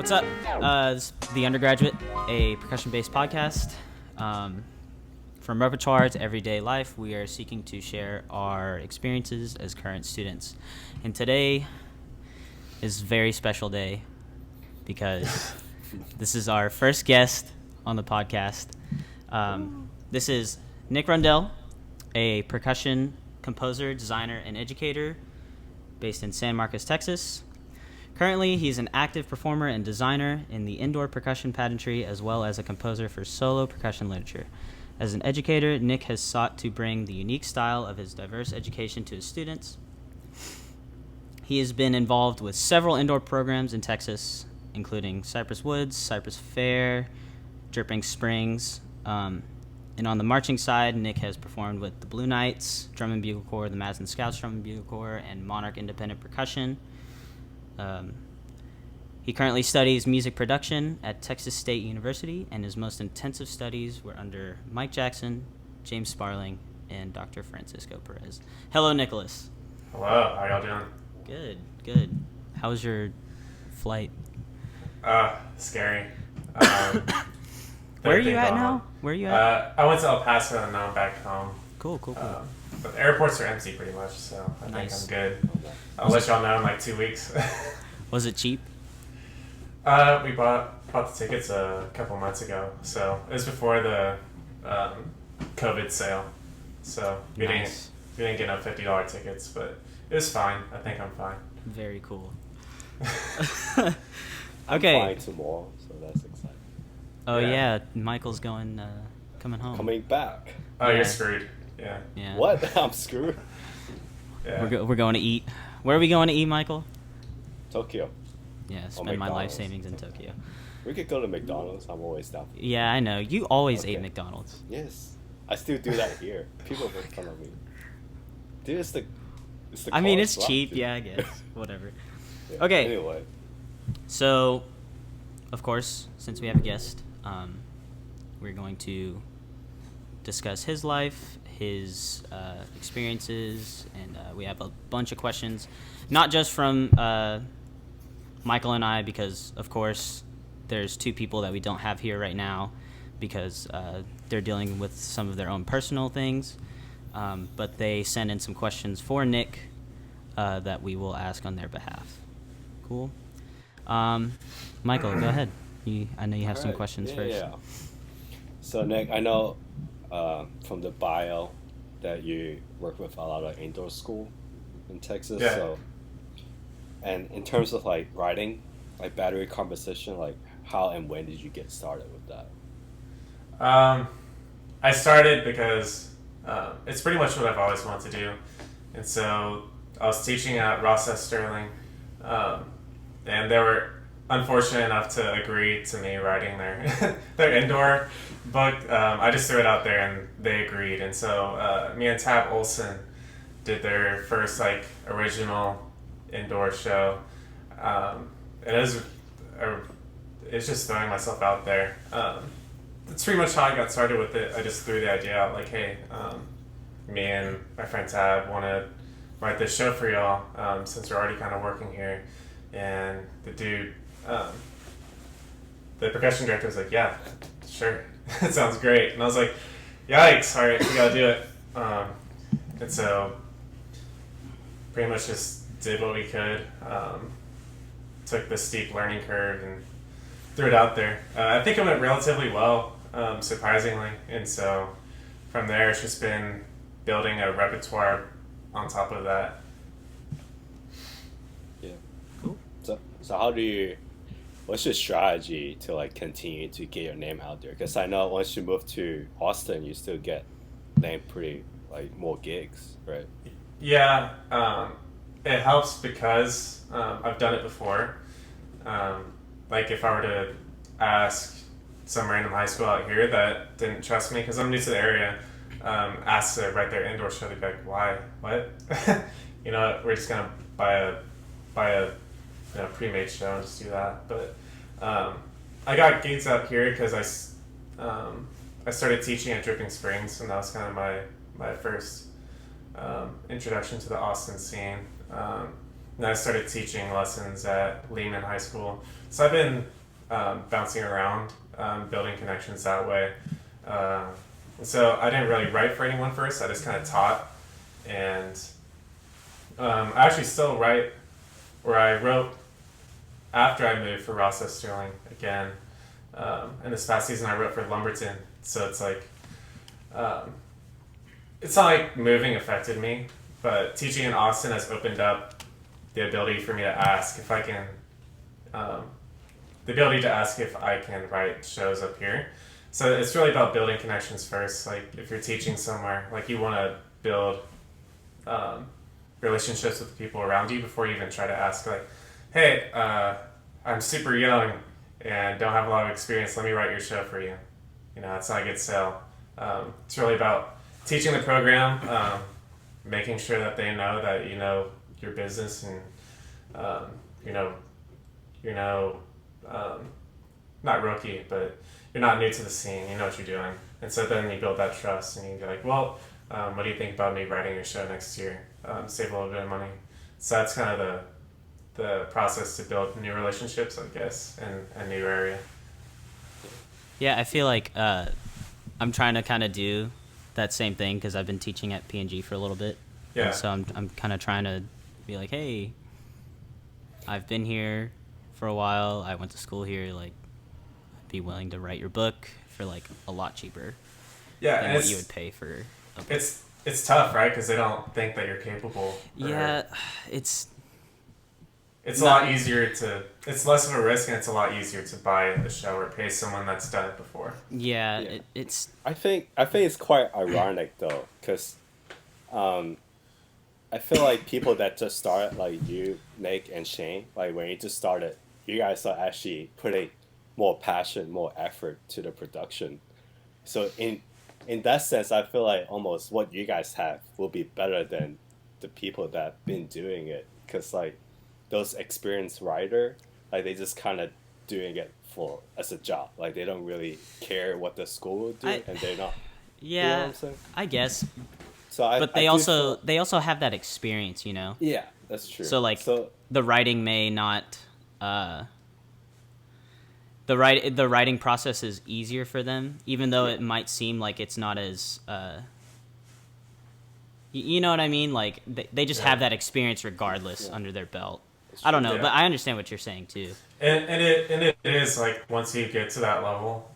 What's up? This is The Undergraduate, a percussion-based podcast. From repertoire to everyday life, we are seeking to share our experiences as current students. And today is a very special day because this is our first guest on the podcast. This is Nic Rundell, a percussion composer, designer, and educator based in San Marcos, Texas. Currently, he's an active performer and designer in the indoor percussion pageantry, as well as a composer for solo percussion literature. As an educator, Nic has sought to bring the unique style of his diverse education to his students. He has been involved with several indoor programs in Texas, including Cypress Woods, Cypress Fair, Dripping Springs. And on the marching side, Nic has performed with the Blue Knights, Drum and Bugle Corps, the Madison Scouts Drum and Bugle Corps, and Monarch Independent Percussion. He currently studies music production at Texas State University, and his most intensive studies were under Mike Jackson, James Sparling, and Dr. Francisco Perez. Hello, Nicholas. Hello, how y'all doing? Good. How was your flight? Scary. Where are you at now? Where are you at? I went to El Paso and now I'm back home. Cool. But the airports are empty pretty much, so I think I'm good. I'll let y'all know in like 2 weeks. Was it cheap? We bought the tickets a couple months ago, so it was before the COVID sale. So we didn't get no $50 tickets, but it was fine. I think I'm fine. Very cool. I'm Okay. flying tomorrow, so that's exciting. Oh yeah, Michael's coming home. Coming back. Oh, Yeah. You're screwed. Yeah. What? I'm screwed. Yeah. We're going to eat. Where are we going to eat, Michael? Tokyo. Yeah, spend my life McDonald's. savings in Tokyo. We could go to McDonald's. I'm always down. Yeah, I know. You always Okay. ate McDonald's. Yes. I still do that here. People make fun of me. Dude, it's the I mean, college it's cheap. life, dude. Yeah, I guess. Whatever. Yeah, Okay. Anyway. So, of course, since we have a guest, we're going to discuss his life, his experiences, and we have a bunch of questions, not just from Michael and I, because, of course, there's two people that we don't have here right now because they're dealing with some of their own personal things, but they sent in some questions for Nic that we will ask on their behalf. Cool? Michael, go ahead. I know you have some Alright, questions yeah, first. Yeah. So, Nick, I know from the bio that you work with a lot of indoor school in Texas. Yeah. So, and in terms of like writing, like battery composition, like how and when did you get started with that? I started because it's pretty much what I've always wanted to do. And so I was teaching at Ross S. Sterling, and they were unfortunate enough to agree to me writing their indoor book. I just threw it out there and they agreed. And so me and Tab Olson did their first like original indoor show. And it's just throwing myself out there. That's pretty much how I got started with it. I just threw the idea out like, hey, me and my friend Tab want to write this show for y'all since we're already kind of working here. And the dude, the percussion director was like, yeah, sure. It sounds great. And I was like, yikes, all right, we gotta do it. And so pretty much just did what we could. Took the steep learning curve and threw it out there. I think it went relatively well, surprisingly. And so from there, it's just been building a repertoire on top of that. Yeah. Cool. So what's your strategy to like continue to get your name out there? Because I know once you move to Austin, you still get named pretty like more gigs, right? Yeah, it helps because I've done it before. Like if I were to ask some random high school out here that didn't trust me because I'm new to the area, asked to write their indoor show, they'd be like, "Why? What? You know, we're just gonna buy a pre-made show and just do that." But I got gigs out here because I started teaching at Dripping Springs, and that was kind of my first introduction to the Austin scene. And I started teaching lessons at Lehman High School. So I've been bouncing around, building connections that way. So I didn't really write for anyone first. I just kind of taught. And I actually still write, or I wrote after I moved for Ross S. Sterling again. And this past season I wrote for Lumberton. So it's like, it's not like moving affected me, but teaching in Austin has opened up the ability for me to ask if I can, the ability to ask if I can write shows up here. So it's really about building connections first. Like if you're teaching somewhere, like you want to build relationships with the people around you before you even try to ask, like, hey, I'm super young and don't have a lot of experience. Let me write your show for you. You know, that's not a good sell. It's really about teaching the program, making sure that they know that you know your business and not rookie, but you're not new to the scene. You know what you're doing, and so then you build that trust, and you go like, well, what do you think about me writing your show next year? Save a little bit of money. So that's kind of the process to build new relationships, I guess, in a new area. Yeah, I feel like I'm trying to kind of do that same thing because I've been teaching at P&G for a little bit. Yeah. And so I'm kind of trying to be like, hey, I've been here for a while. I went to school here. Like, I'd be willing to write your book for like a lot cheaper. Yeah, than and what you would pay for a book. It's tough, right? Because they don't think that you're capable. Yeah, it's a lot easier to. It's less of a risk, and it's a lot easier to buy the show or pay someone that's done it before. Yeah. It's. I think it's quite ironic though, because I feel like people that just started, like you, Nick, and Shane, like when you just started, you guys are actually putting more passion, more effort to the production. So in that sense, I feel like almost what you guys have will be better than the people that have been doing it, because like those experienced writer, like they just kind of doing it as a job. Like they don't really care what the school will do, and they're not. Yeah, you know what I'm saying? I guess. So but they also have that experience, you know. Yeah, that's true. So like the writing may not. The writing process is easier for them, even though it might seem like it's not as. You know what I mean? Like they just have that experience regardless under their belt. I don't know, but I understand what you're saying too. And it is like once you get to that level,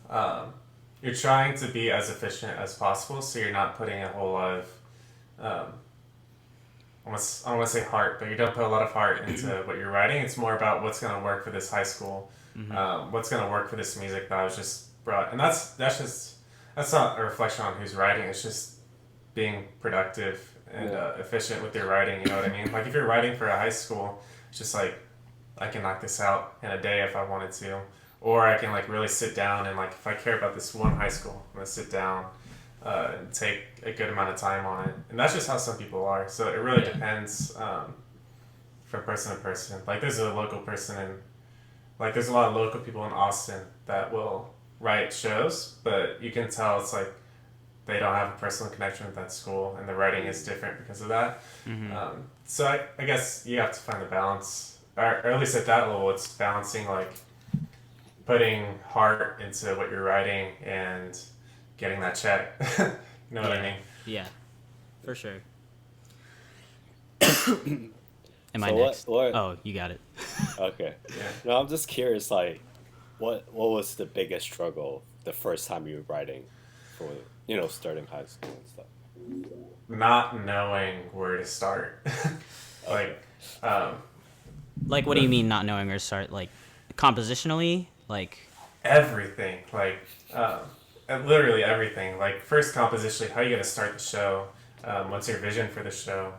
you're trying to be as efficient as possible, so you're not putting a whole lot of, I don't want to say heart, but you don't put a lot of heart into what you're writing. It's more about what's going to work for this high school, what's going to work for this music that I was just brought, and that's not a reflection on who's writing. It's just being productive and efficient with your writing. You know what I mean? Like if you're writing for a high school, it's just like I can knock this out in a day if I wanted to, or I can like really sit down and like if I care about this one high school, I'm gonna sit down and take a good amount of time on it. And that's just how some people are. So it really depends from person to person. Like there's a local person and like there's a lot of local people in Austin that will write shows, but you can tell it's like they don't have a personal connection with that school, and the writing is different because of that. So I guess you have to find the balance, or at least at that level, it's balancing like putting heart into what you're writing and getting that check. You know what I mean? Yeah, for sure. Am I next? Oh, you got it. Okay. Yeah. No, I'm just curious, like, what was the biggest struggle the first time you were writing for, starting high school and stuff? Not knowing where to start. Like what do you mean not knowing where to start? Like, compositionally? Like... Everything. Like, literally everything. Like, first compositionally, how are you going to start the show? What's your vision for the show?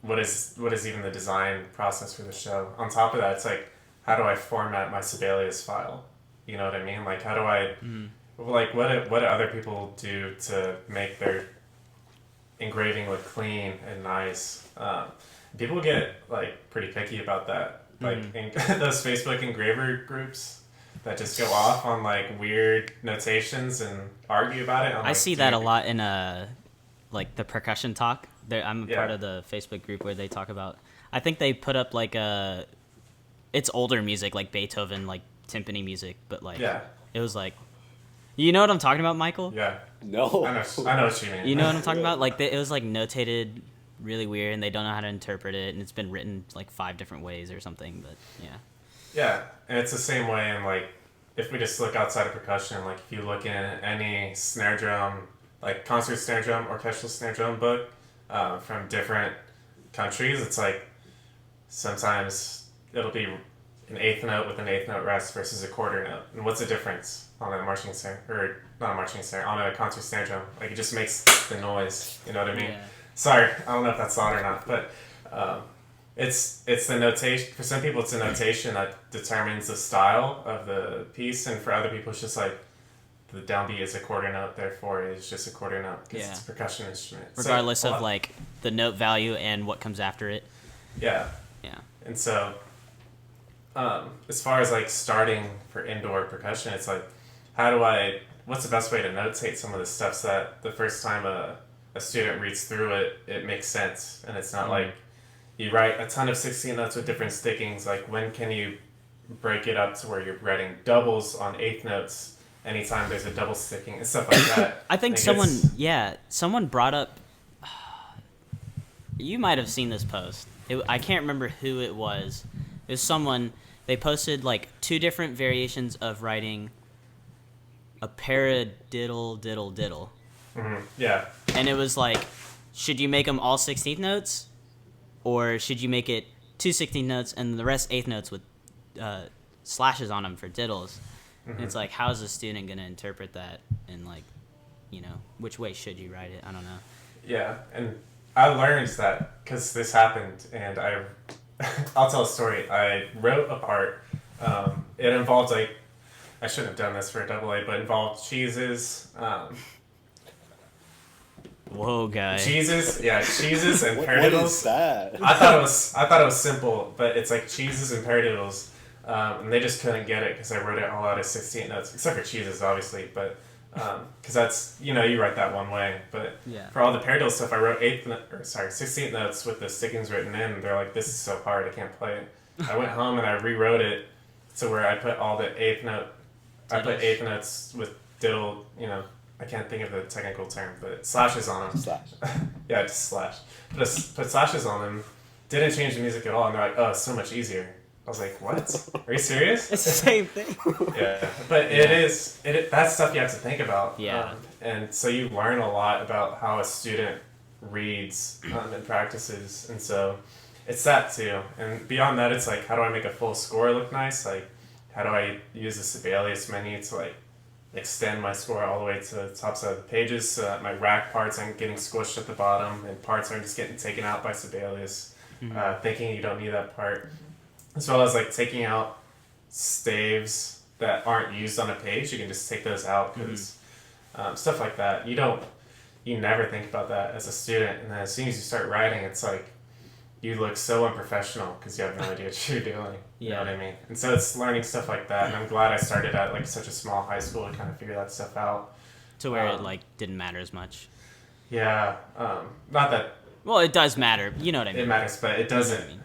What is even the design process for the show? On top of that, it's like, how do I format my Sibelius file? You know what I mean? Like, how do I... Like, what do other people do to make their engraving look clean and nice? People get, like, pretty picky about that. Like, those Facebook engraver groups that just go off on, like, weird notations and argue about it. I see that a lot in, like, the percussion talk. I'm a part of the Facebook group where they talk about... I think they put up like it's older music, like Beethoven, like timpani music, but like it was like, you know what I'm talking about, Michael? Yeah. No. I know what you mean. You know what I'm talking about? Like it was like notated really weird, and they don't know how to interpret it, and it's been written like 5 different ways or something. But yeah. Yeah, and it's the same way in like if we just look outside of percussion, like if you look in any snare drum, like concert snare drum, orchestral snare drum book from different countries, it's like sometimes it'll be an eighth note with an eighth note rest versus a quarter note. And what's the difference on a marching snare, or not a marching snare, on a concert snare drum? Like it just makes the noise, you know what I mean? Yeah. Sorry, I don't know if that's loud or not, but it's the notation. For some people, it's a notation that determines the style of the piece, and for other people, it's just like the downbeat is a quarter note, therefore it's just a quarter note because it's a percussion instrument. Regardless of like the note value and what comes after it. Yeah. Yeah. And so, as far as like starting for indoor percussion, it's like, what's the best way to notate some of the stuff so that the first time a student reads through it, it makes sense, and it's not like you write a ton of 16 notes with different stickings. Like when can you break it up to where you're writing doubles on eighth notes anytime there's a double sticking and stuff like that? I think someone brought up, you might have seen this post. I can't remember who it was. It was someone, they posted like 2 different variations of writing a paradiddle diddle diddle. Mm-hmm. Yeah. And it was like, should you make them all 16th notes? Or should you make it 2 16th notes and the rest 8th notes with slashes on them for diddles? Mm-hmm. And it's like, how's a student going to interpret that? And like, you know, which way should you write it? I don't know. Yeah, and I learned that because this happened, and I'll tell a story. I wrote a part. It involved like, I shouldn't have done this for a double A, but it involved cheeses. Whoa, guy. Cheeses and What paradiddles. is that? I thought it was simple, but it's like cheeses and paradiddles, and they just couldn't get it because I wrote it all out of 16 notes, except for cheeses, obviously, but because that's, you know, you write that one way, but for all the paradiddle stuff, I wrote 16th notes with the stickings written in. They're like, this is so hard, I can't play it. I went home and I rewrote it to where I put all the eighth notes with diddle, you know, I can't think of the technical term, but slashes on them. Slash. Yeah, just slash. Put slashes on them. Didn't change the music at all, and they're like, "Oh, it's so much easier." I was like, "What? Are you serious?" It's the same thing. Yeah, but that's stuff you have to think about. Yeah. And so you learn a lot about how a student reads and practices, and so it's that too. And beyond that, it's like, how do I make a full score look nice? Like, how do I use the Sibelius menu to like extend my score all the way to the top side of the pages so that my rack parts aren't getting squished at the bottom and parts aren't just getting taken out by Sibelius, thinking you don't need that part. As well as like taking out staves that aren't used on a page. You can just take those out because stuff like that. You never think about that as a student, and then as soon as you start writing, it's like you look so unprofessional because you have no idea what you're doing. You know what I mean? And so it's learning stuff like that, and I'm glad I started at like such a small high school to kind of figure that stuff out. To where it like didn't matter as much. Yeah, not that. Well, it does matter. You know what I mean? It matters, but it doesn't.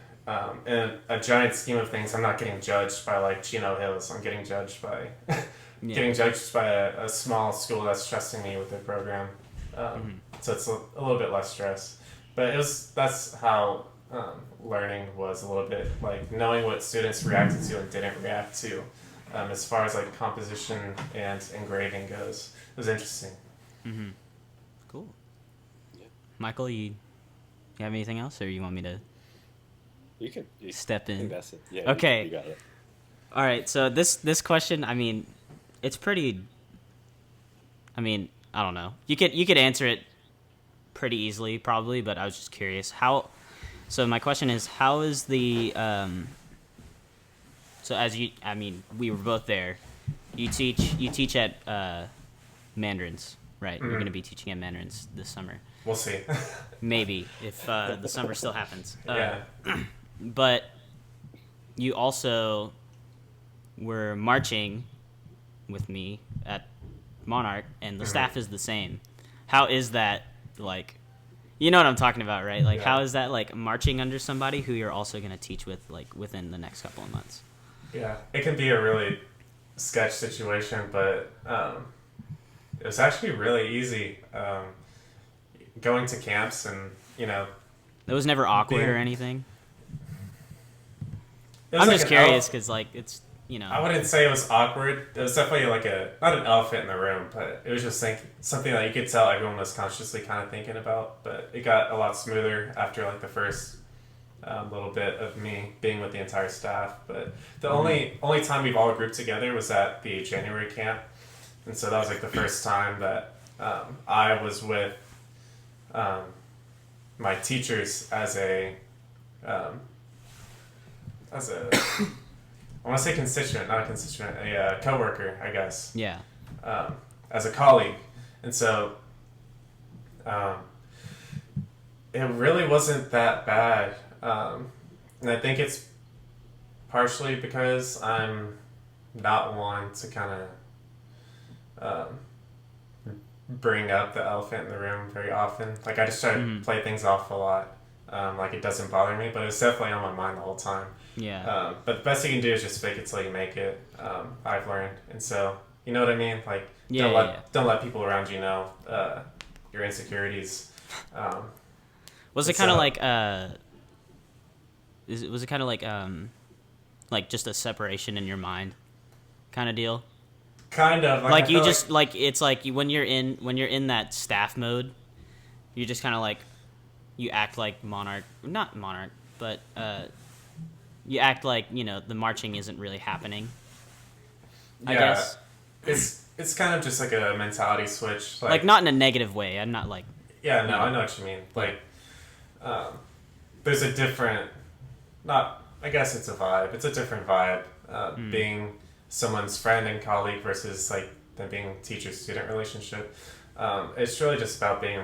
In a giant scheme of things, I'm not getting judged by like Chino Hills. I'm getting judged by a small school that's trusting me with their program. So it's a little bit less stress. But that's how learning was a little bit, like knowing what students reacted to and didn't react to, as far as like composition and engraving goes. It was interesting. Mm-hmm. Cool. Yeah. Michael, you have anything else, or you want me to? You step in. That's it. Yeah. Okay. You got it. All right. So this question, I mean, it's pretty. I mean, I don't know. You could answer it pretty easily, probably, but I was just curious how. So my question is, how is the so as you, I mean, we were both there. You teach at Mandarins, right? Mm-hmm. You're going to be teaching at Mandarins this summer. We'll see. Maybe if the summer still happens. Yeah. But you also were marching with me at Monarch, and the staff is the same. How is that, like, You know what I'm talking about, right? Like, Yeah. how is that like marching under somebody who you're also going to teach with, like, within the next couple of months? Yeah, it can be a really sketch situation, but it was actually really easy going to camps and, It was never awkward being- or anything. it was I'm like just an curious because, like, it's, you know. I wouldn't say it was awkward. It was definitely like not an elephant in the room, but it was just something that you could tell everyone was consciously kind of thinking about. But it got a lot smoother after like the first little bit of me being with the entire staff. But the only time we've all grouped together was at the January camp, and so that was like the first time that I was with my teachers as a I want to say constituent, not a constituent, a coworker, I guess. Yeah. As a colleague, and so it really wasn't that bad, and I think it's partially because I'm not one to kind of bring up the elephant in the room very often. Like I just try to play things off a lot. Like it doesn't bother me, but it's definitely on my mind the whole time. Yeah. But the best you can do is just fake it till you make it. I've learned, and so you know what I mean. Like don't let people around you know your insecurities. Was it kind of like was it kind of like just a separation in your mind, kind of deal? Kind of Like you just like it's like when you're in that staff mode, you just kind of like you act like not Monarch, but you act like the marching isn't really happening. I guess it's kind of just like a mentality switch. Like not in a negative way. I'm not like. Yeah, no, I know what you mean. Like, there's a different, I guess it's a vibe. It's a different vibe. Being someone's friend and colleague versus like them being teacher-student relationship. It's really just about being,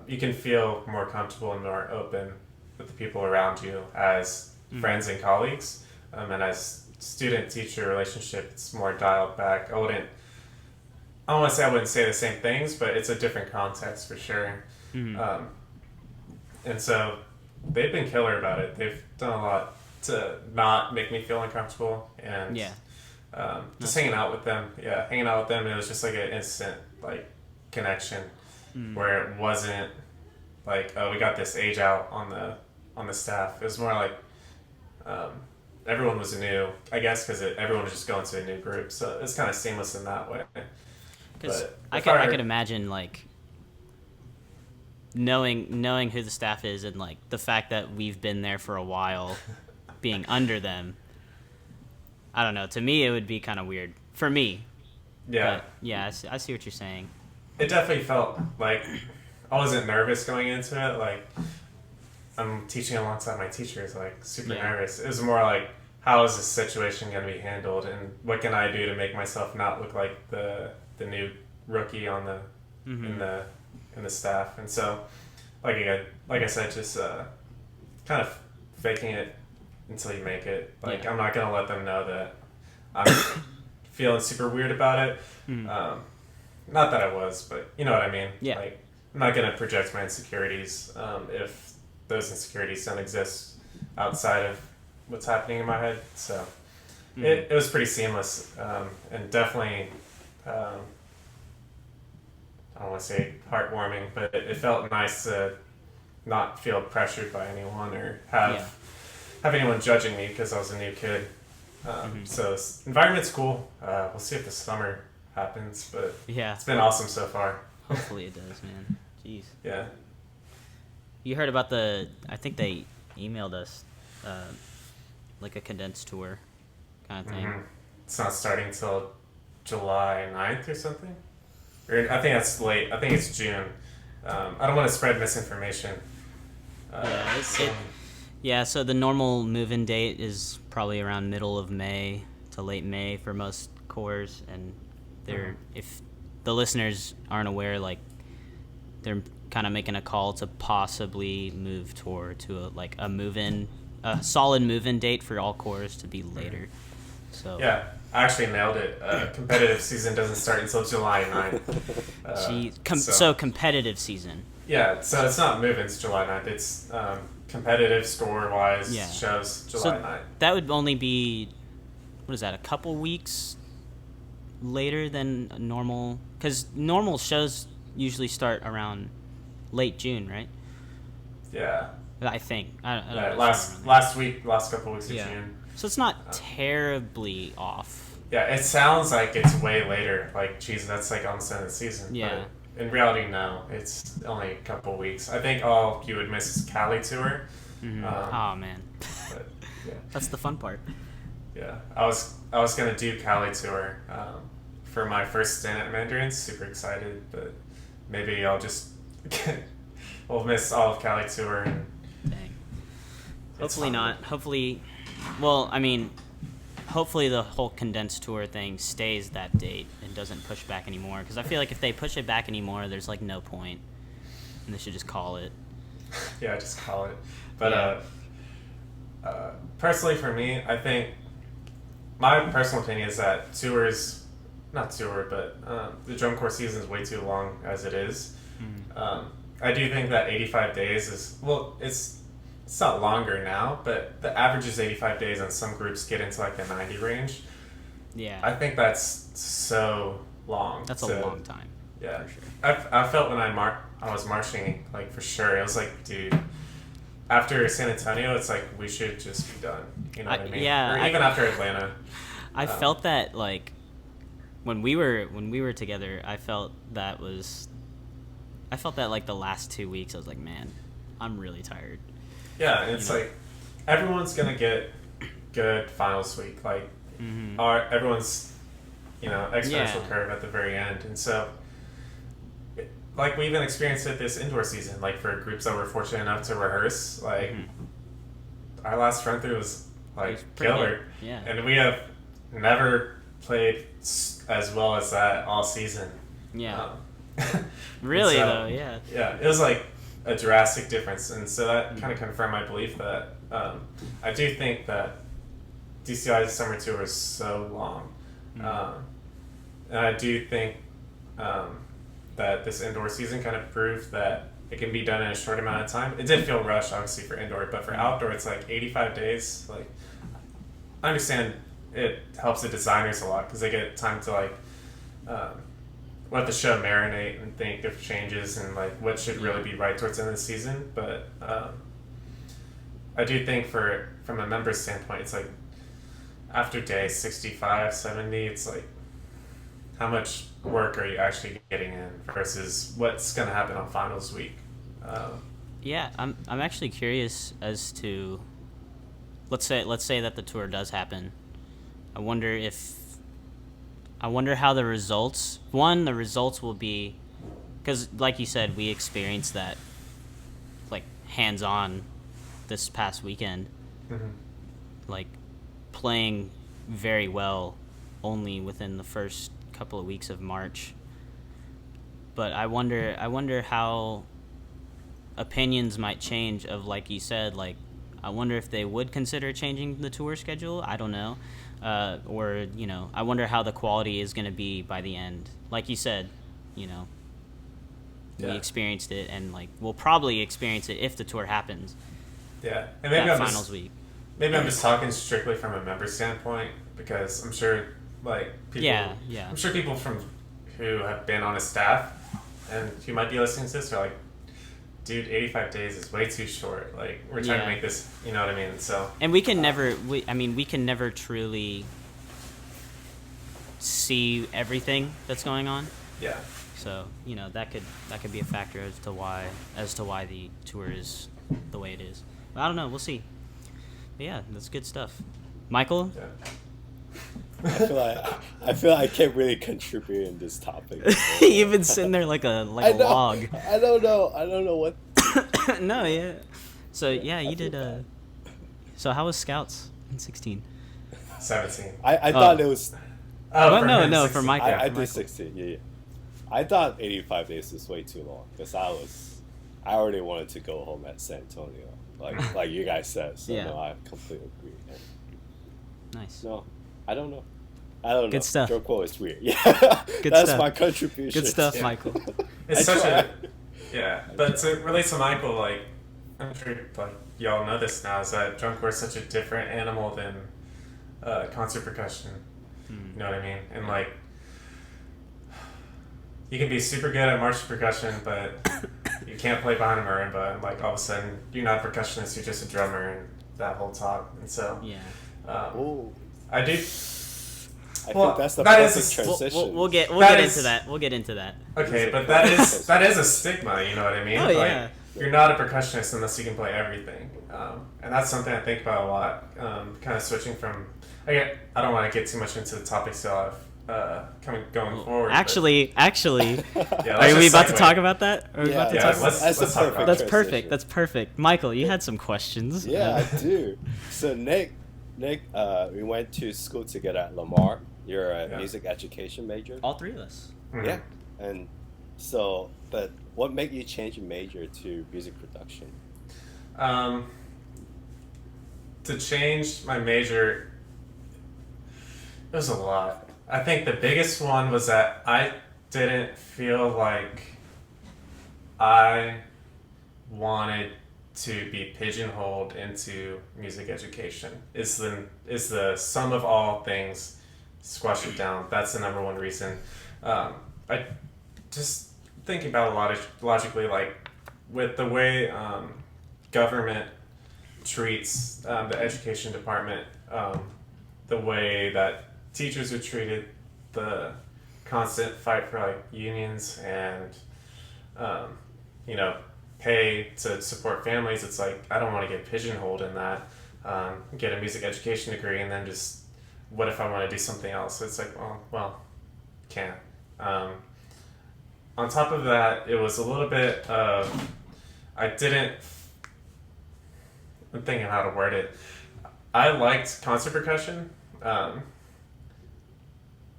you can feel more comfortable and more open with the people around you as friends and colleagues. And as student-teacher relationship, it's more dialed back. I don't want to say I wouldn't say the same things, but it's a different context for sure. And so they've been killer about it. They've done a lot to not make me feel uncomfortable, and just hanging out with them. Yeah, hanging out with them, it was just like an instant like connection where it wasn't like, oh, we got this age out on the staff. It was more like everyone was new, I guess, because everyone was just going to a new group, so it's kind of seamless in that way. Because I could imagine like knowing who the staff is and like the fact that we've been there for a while, being under them. I don't know. To me, it would be kind of weird for me. Yeah. But, yeah, I see what you're saying. It definitely felt like I wasn't nervous going into it. Like I'm teaching alongside my teachers, like super nervous. It was more like, how is this situation going to be handled, and what can I do to make myself not look like the new rookie on the in the staff. And so like I said, just kind of faking it until you make it. Like I'm not gonna let them know that I'm feeling super weird about it. Not that I was, but you know what I mean. Like I'm not gonna project my insecurities if those insecurities don't exist outside of what's happening in my head. So it was pretty seamless, and definitely I don't want to say heartwarming, but it felt nice to not feel pressured by anyone or have anyone judging me because I was a new kid. So this environment's cool. We'll see if the summer happens, but it's been awesome so far. Hopefully it does, man. Jeez. Yeah. You heard about I think they emailed us like a condensed tour kind of thing. It's not starting until July 9th or something. Or I think that's late. I think it's June. I don't want to spread misinformation. So the normal move-in date is probably around middle of May to late May for most corps, and if the listeners aren't aware, like they're kind of making a call to possibly move toward to a solid move-in date for all corps to be later. So yeah, I actually nailed it. Competitive season doesn't start until July 9th. so competitive season. Yeah, so it's not Move-In's July 9th. It's competitive score-wise Yeah. shows July So 9th. that would only be, what is that, a couple weeks later than normal? Because normal shows usually start around late June, right? Yeah. I think. I don't know. Last couple weeks of June. So it's not terribly off. Yeah, it sounds like it's way later. Like, geez, that's like almost the end of the season. Yeah. But in reality, no. It's only a couple weeks. I think all you would miss is Cali tour. Mm-hmm. Oh man, But, yeah. that's the fun part. Yeah, I was gonna do Cali tour for my first stint at Mandarin. Super excited, but maybe I'll just we'll miss all of Cali tour. And Dang. Hopefully not. Hopefully, well, I mean, hopefully the whole condensed tour thing stays that date and doesn't push back anymore. Because I feel like if they push it back anymore, there's like no point, and they should just call it. Yeah, just call it. But personally, for me, I think my personal opinion is that the drum corps season is way too long as it is. Mm-hmm. I do think that 85 days is, well, it's not longer now, but the average is 85 days, and some groups get into like the 90 range. Yeah. I think that's so long. That's a long time. Yeah. For sure. I felt when I was marching, like, for sure, it was like, dude, after San Antonio, it's like we should just be done. You know what I mean? Yeah. Or even after Atlanta. I felt that like when we were together, I felt that like the last 2 weeks I was like, man, I'm really tired. Yeah, and it's like everyone's gonna get good finals week. Like everyone's exponential curve at the very end, and so like we even experienced it this indoor season. Like for groups that were fortunate enough to rehearse, like our last run through was like killer. Good. Yeah, and we have never played as well as that all season. Yeah, really though. Yeah. Yeah, it was like a drastic difference, and so that kind of confirmed my belief that I do think that DCI's summer tour is so long, and I do think that this indoor season kind of proved that it can be done in a short amount of time. It did feel rushed, obviously, for indoor, but for outdoor, it's like 85 days. Like, I understand it helps the designers a lot because they get time to like let the show marinate and think of changes and like what should really be right towards the end of the season. But I do think from a member standpoint, it's like after day 65, 70, it's like how much work are you actually getting in versus what's going to happen on finals week. Yeah, I'm actually curious as to let's say that the tour does happen. I wonder how the results will be, because like you said, we experienced that like hands-on this past weekend, like playing very well only within the first couple of weeks of March. But I wonder how opinions might change of, like you said, like I wonder if they would consider changing the tour schedule. I don't know. Or, I wonder how the quality is going to be by the end. Like you said, we experienced it, and like we'll probably experience it if the tour happens. Yeah, and maybe week. Maybe I'm just talking strictly from a member standpoint, because I'm sure like people. Yeah. I'm sure people who have been on a staff and who might be listening to this are like, dude, 85 days is way too short. Like, we're trying to make this, you know what I mean? So. And we can never truly see everything that's going on. Yeah. So, that could be a factor as to why the tour is the way it is. But I don't know. We'll see. But yeah, that's good stuff. Michael? Yeah. I feel like I can't really contribute in this topic. You've been sitting there like a log. I don't know what. No, yeah. So yeah, you did. So how was Scouts in 16? 17. I thought it was. No, for Michael. I did 16. Yeah. I thought 85 days was way too long because I already wanted to go home at San Antonio, like you guys said. So yeah. No, I completely agree. Nice. No, I don't know. Good stuff. Joe Quo is weird. Yeah, Good that's stuff. my contribution. Good stuff, Yeah. Michael. It's Yeah, but to relate to Michael, like, I'm sure like y'all know this now, is that drum corps is such a different animal than concert percussion. You know what I mean? And like, you can be super good at marching percussion, but you can't play behind a marimba, and like all of a sudden you're not a percussionist, you're just a drummer, and that whole talk. And so, I do. I think that's the that perfect is- transition. We'll get That into is- that. We'll get into that. Okay, but that is a stigma. You know what I mean? Oh, Like, yeah. you're not a percussionist unless you can play everything, and that's something I think about a lot. Kind of switching from. I don't want to get too much into the topics that I've going forward. but- Actually, yeah, are let's we just about to segue. talk about that? Are we about to Yeah, talk about let's- that's the let's talk about perfect. it. That's transition. perfect. That's perfect. Michael, you had some questions. Yeah, I do. So Nick, we went to school together at Lamar. You're a Yeah. music education major. All three of us. Mhm. Yeah, and so, but what made you change your major to music production? To change my major, it was a lot. I think the biggest one was that I didn't feel like I wanted to be pigeonholed into music education. Is the sum of all things, squash it down. That's the number one reason. I just thinking about it logically, like with the way government treats the education department, the way that teachers are treated, the constant fight for like unions and pay to support families. It's like I don't want to get pigeonholed in that. Get a music education degree and then just what if I want to do something else? It's like well, can't. On top of that, it was a little bit of I'm thinking how to word it. I liked concert percussion.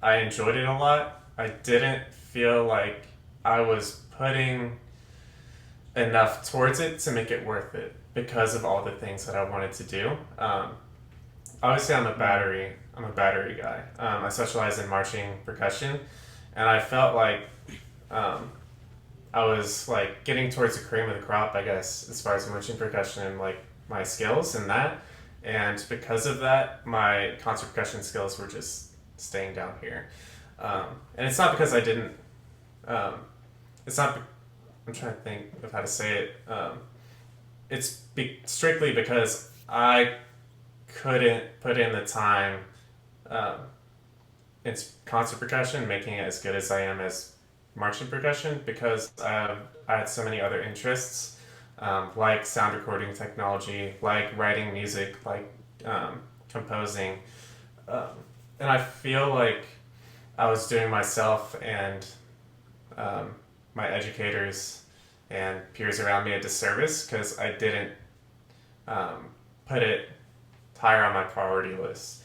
I enjoyed it a lot. I didn't feel like I was putting enough towards it to make it worth it because of all the things that I wanted to do. Obviously, I'm a battery guy. I specialize in marching percussion, and I felt like I was like getting towards the cream of the crop, I guess, as far as marching percussion and like my skills and that. And because of that, my concert percussion skills were just staying down here. And it's not because I didn't. It's not. I'm trying to think of how to say it. It's strictly because I couldn't put in the time in concert percussion, making it as good as I am as marching percussion, because I had so many other interests, like sound recording technology, like writing music, like composing. And I feel like I was doing myself and my educators and peers around me a disservice because I didn't put it higher on my priority list.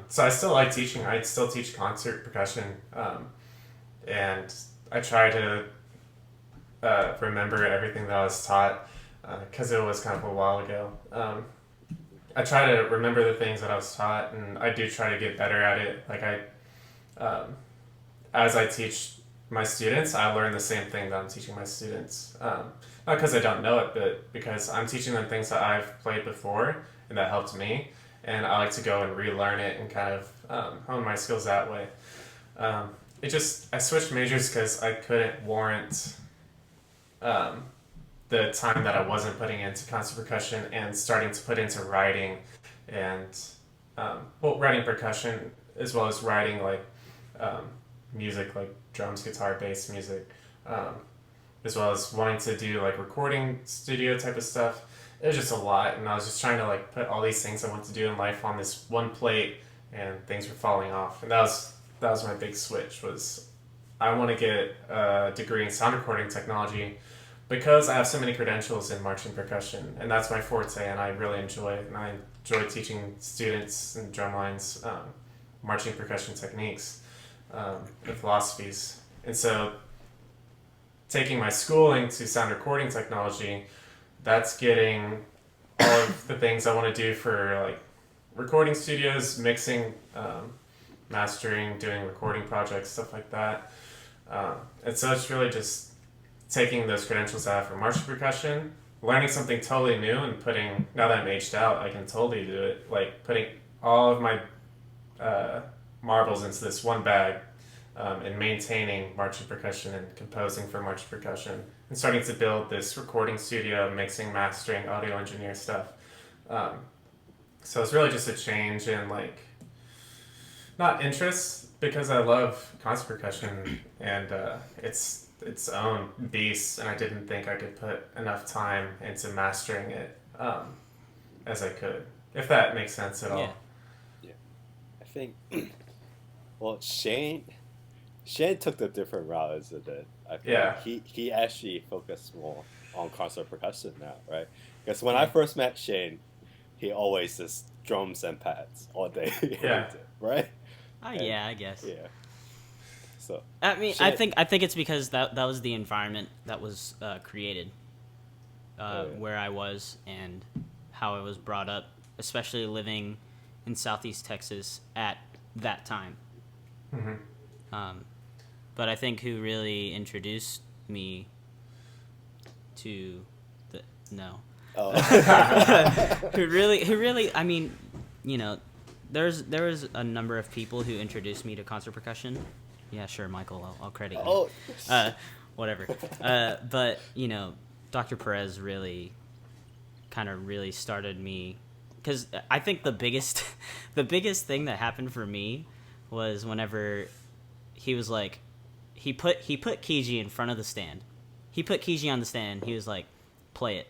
So I still like teaching. I still teach concert percussion, and I try to remember everything that I was taught because it was kind of a while ago. I try to remember the things that I was taught, and I do try to get better at it. Like as I teach my students, I learn the same thing that I'm teaching my students. Not because I don't know it, but because I'm teaching them things that I've played before and that helped me. And I like to go and relearn it and kind of hone my skills that way. I switched majors because I couldn't warrant the time that I wasn't putting into concert percussion and starting to put into writing and writing percussion as well as writing like music like drums, guitar, bass music, as well as wanting to do like recording studio type of stuff. It was just a lot, and I was just trying to like put all these things I want to do in life on this one plate, and things were falling off. And that was my big switch. Was I want to get a degree in sound recording technology because I have so many credentials in marching percussion, and that's my forte, and I really enjoy it. And I enjoy teaching students and drumlines marching percussion techniques and philosophies. And so, taking my schooling to sound recording technology, that's getting all of the things I want to do for like recording studios, mixing, mastering, doing recording projects, stuff like that. And so it's really just taking those credentials I have for marching percussion, learning something totally new, and putting, now that I'm aged out, I can totally do it. Like putting all of my marbles into this one bag, and maintaining marching percussion and composing for marching percussion, and starting to build this recording studio, mixing, mastering, audio engineer stuff. So it's really just a change in like, not interests, because I love concert percussion and it's its own beast, and I didn't think I could put enough time into mastering it as I could, if that makes sense at all. Yeah. I think, well, Shane took the different route as it did. I think he actually focused more on concert percussion now, right? Because when I first met Shane, he always just drums and pads all day. Yeah. Right? Yeah, I guess. Yeah. So I mean, Shane, I think it's because that was the environment that was created where I was and how I was brought up, especially living in Southeast Texas at that time. Mm-hmm. But I think who really introduced me to the who really, I mean, you know, there was a number of people who introduced me to concert percussion. Yeah, sure, Michael, I'll credit you. Whatever. But you know, Dr. Perez really started me, because I think the biggest thing that happened for me was whenever he was like, he put Kiji in front of the stand. He put Kiji on the stand. He was like, play it.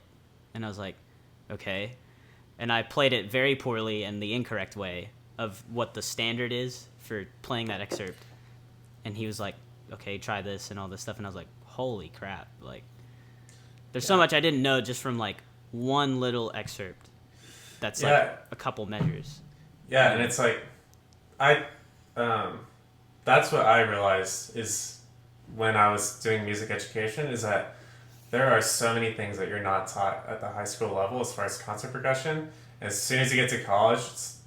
And I was like, okay. And I played it very poorly and the incorrect way of what the standard is for playing that excerpt. And he was like, okay, try this and all this stuff. And I was like, holy crap. Like, there's so much I didn't know just from like one little excerpt that's like a couple measures. Yeah, and it's like, that's what I realized is when I was doing music education, is that there are so many things that you're not taught at the high school level as far as concert percussion. As soon as you get to college, it's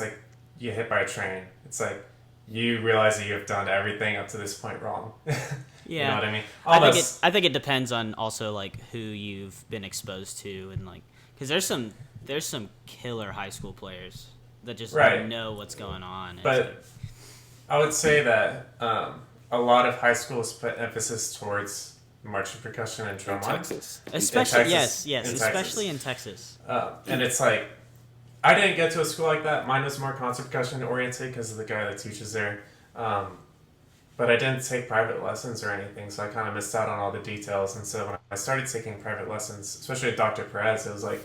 like you get hit by a train. It's like you realize that you have done everything up to this point wrong. Yeah. You know what I mean? I think it depends on also like who you've been exposed to, and like, because there's some killer high school players that just know what's going on. But I would say that a lot of high schools put emphasis towards marching percussion and drum line. Especially, yes, especially in Texas. And it's like, I didn't get to a school like that. Mine was more concert percussion oriented because of the guy that teaches there. But I didn't take private lessons or anything, so I kind of missed out on all the details. And so when I started taking private lessons, especially with Dr. Perez, it was like,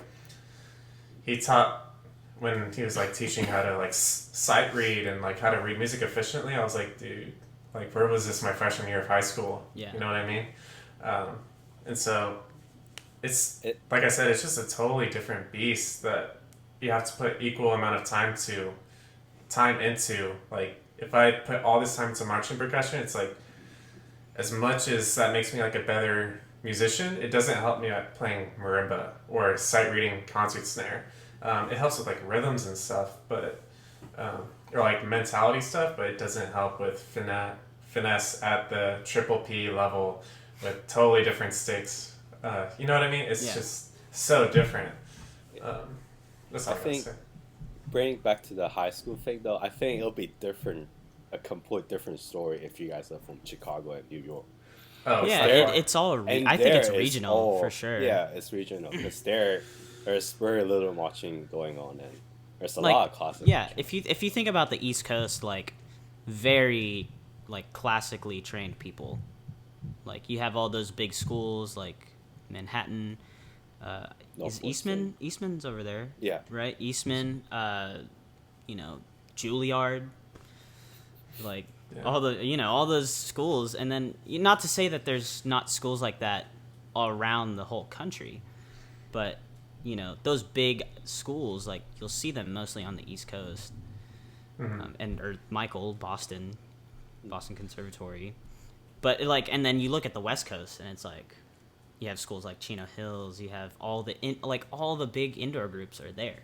he taught, when he was like teaching how to like sight read and like how to read music efficiently, I was like, dude, like where was this my freshman year of high school? Yeah. You know what I mean? And so like I said, it's just a totally different beast that you have to put equal amount of time into. Like if I put all this time into marching percussion, it's like, as much as that makes me like a better musician, it doesn't help me at playing marimba or sight reading concert snare. It helps with like rhythms and stuff, but or like mentality stuff, but it doesn't help with finesse at the triple P level with totally different sticks. You know what I mean? It's just so different. That's all I think. Bringing back to the high school thing, though, I think it'll be a complete different story if you guys are from Chicago and New York. Oh, yeah, it's all. I think it's regional for sure. Yeah, it's regional because there's very little watching going on, and there's a lot of classes. Yeah, if you think about the East Coast, like very like classically trained people, like you have all those big schools like Manhattan. Is Eastman's over there? Yeah. Right, Eastman. Juilliard. Like all those schools, and then not to say that there's not schools like that all around the whole country, but those big schools, like you'll see them mostly on the East Coast, or Boston Conservatory, but and then you look at the West Coast, and it's like you have schools like Chino Hills, you have all the big indoor groups are there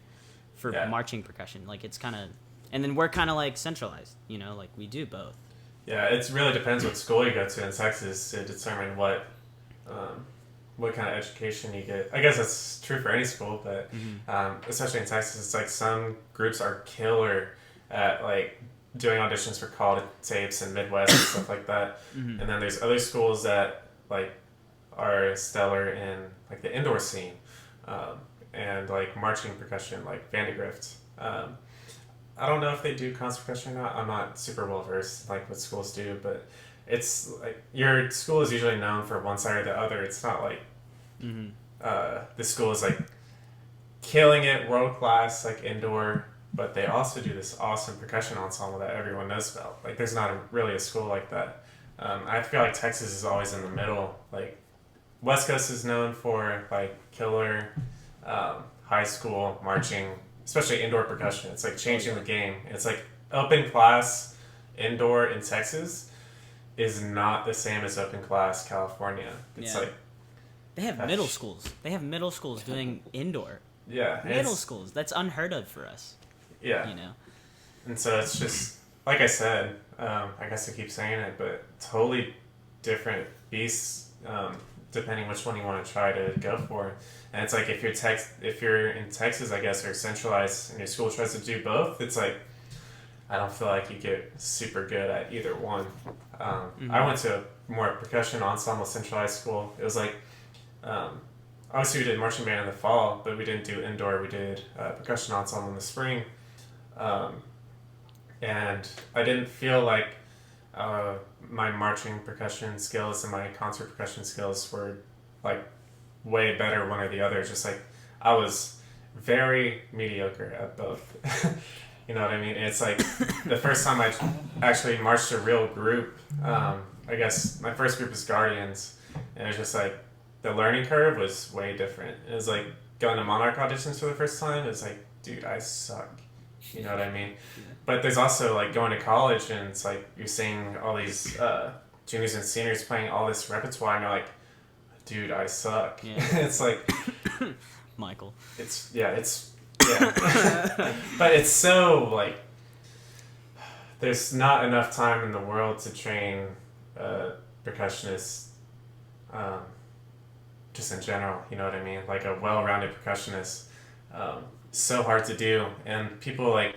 for marching percussion. Like it's kind of, and then we're kind of like centralized, like we do both. Yeah, it really depends what school you go to in Texas to determine what what kind of education you get. I guess that's true for any school, but especially in Texas, it's like some groups are killer at like doing auditions for call tapes and Midwest and stuff like that. And then there's other schools that like are stellar in like the indoor scene, and like marching percussion, like Vandegrift. I don't know if they do concert percussion or not. I'm not super well versed like what schools do, but it's like your school is usually known for one side or the other. It's not like the school is like killing it, world class, like indoor, but they also do this awesome percussion ensemble that everyone knows about. Like there's not really a school like that. I feel like Texas is always in the middle. Like West Coast is known for like killer high school marching, especially indoor percussion. It's like changing the game. It's like open class indoor in Texas is not the same as open class California. It's like they have middle schools. They have middle schools doing indoor. Yeah, middle schools. That's unheard of for us. Yeah, you know. And so it's just like I said. I guess I keep saying it, but totally different beasts. Depending which one you want to try to go for. And it's like if you're in Texas, I guess, or centralized, and your school tries to do both, it's like I don't feel like you get super good at either one. I went to a more percussion ensemble centralized school. It was like obviously we did marching band in the fall, but we didn't do indoor. We did percussion ensemble in the spring, and I didn't feel like my marching percussion skills and my concert percussion skills were like way better one or the other. Just like I was very mediocre at both. You know what I mean? It's like the first time I actually marched a real group, I guess my first group was Guardians, and it was just like the learning curve was way different. It was like going to Monarch auditions for the first time. It's like, dude, I suck. You know what I mean? But there's also like going to college, and it's like you're seeing all these juniors and seniors playing all this repertoire, and you're like, dude, I suck. Yeah. It's like Michael. It's but it's so like there's not enough time in the world to train percussionists, just in general. You know what I mean? Like a well-rounded percussionist. So hard to do, and people like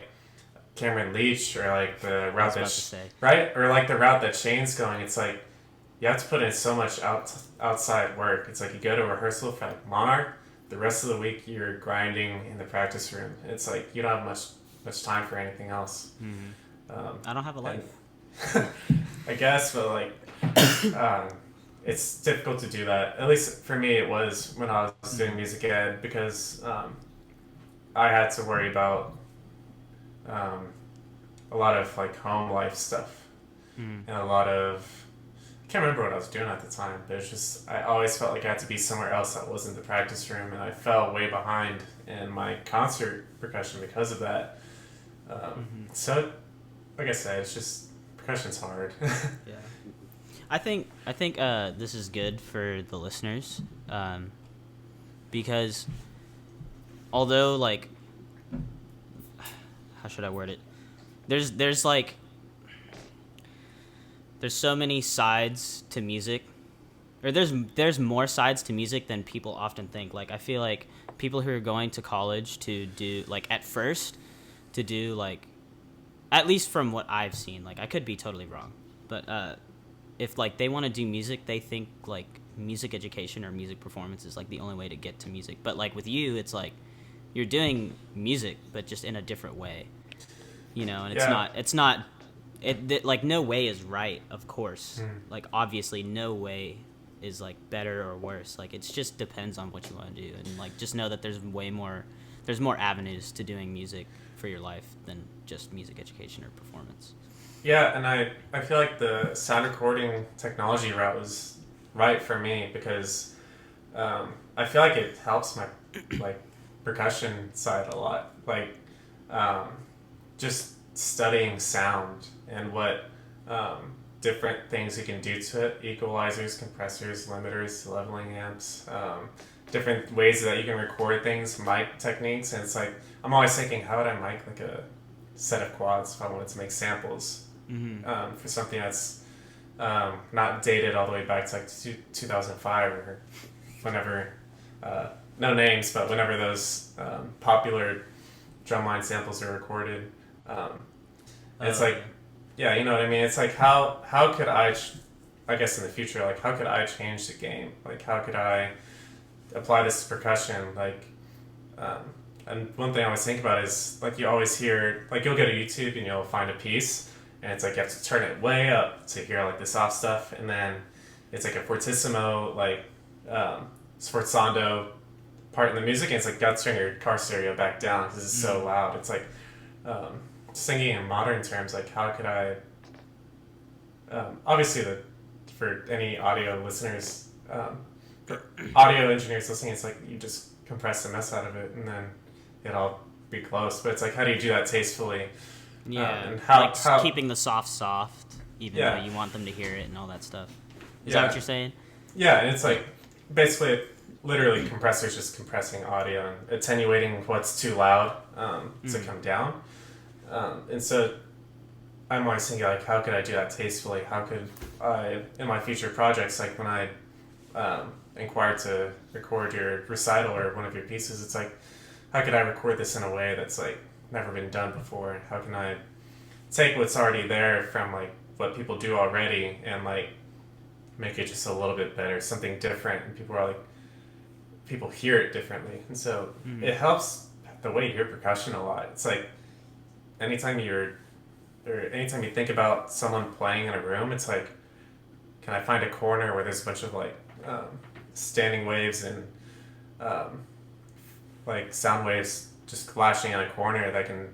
Cameron Leach or like the route right or like the route that Shane's going. It's like you have to put in so much outside work. It's like you go to rehearsal for like Monarch, the rest of the week you're grinding in the practice room. It's like you don't have much time for anything else. I don't have a life. I guess, but like it's difficult to do that. At least for me it was when I was doing music ed, because I had to worry about a lot of like home life stuff and a lot of I can't remember what I was doing at the time, but it's just I always felt like I had to be somewhere else that wasn't the practice room, and I fell way behind in my concert percussion because of that. So like I said, it's just percussion's hard. Yeah, I think this is good for the listeners, because although like how should I word it? There's like there's so many sides to music, or there's more sides to music than people often think. Like I feel like people who are going to college to do like at first to do like, at least from what I've seen, like I could be totally wrong, but if like they want to do music, they think like music education or music performance is like the only way to get to music. But like with you, it's like you're doing music, but just in a different way, you know. And it's not like no way is right, of course. Like obviously no way is like better or worse. Like it just depends on what you want to do, and like just know that there's more avenues to doing music for your life than just music education or performance. Yeah, and I feel like the sound recording technology route was right for me, because I feel like it helps my like percussion side a lot. Like just studying sound and what different things you can do to it: equalizers, compressors, limiters, leveling amps, different ways that you can record things, mic techniques. And it's like I'm always thinking, how would I mic like a set of quads if I wanted to make samples for something that's not dated all the way back to like 2005 or whenever, no names, but whenever those popular drumline samples are recorded. It's like, yeah, you know what I mean? It's like, how could I guess in the future, like, how could I change the game? Like, how could I apply this to percussion? Like, and one thing I always think about is, like, you always hear, like, you'll go to YouTube and you'll find a piece, and it's like you have to turn it way up to hear, like, the soft stuff, and then it's like a fortissimo, like, sforzando part in the music, and it's like, you gotta turn your car stereo back down because it's so loud. It's like, just thinking in modern terms, like, how could I, obviously, for any audio listeners, for audio engineers listening, it's like you just compress the mess out of it and then it'll be close. But it's like, how do you do that tastefully? Yeah, and how keeping the soft, even Yeah. though you want them to hear it and all that stuff. Is Yeah. that what you're saying? Yeah, and it's like, basically, literally, compressors just compressing audio and attenuating what's too loud to come down. And so I'm always thinking, like, how could I do that tastefully? How could I, in my future projects, like when I inquired to record your recital or one of your pieces, it's like, how could I record this in a way that's, like, never been done before? How can I take what's already there from, like, what people do already and, like, make it just a little bit better, something different, and people hear it differently. And so it helps the way you hear percussion a lot. It's like, anytime you think about someone playing in a room, it's like, can I find a corner where there's a bunch of, like, standing waves and like sound waves just flashing in a corner that I can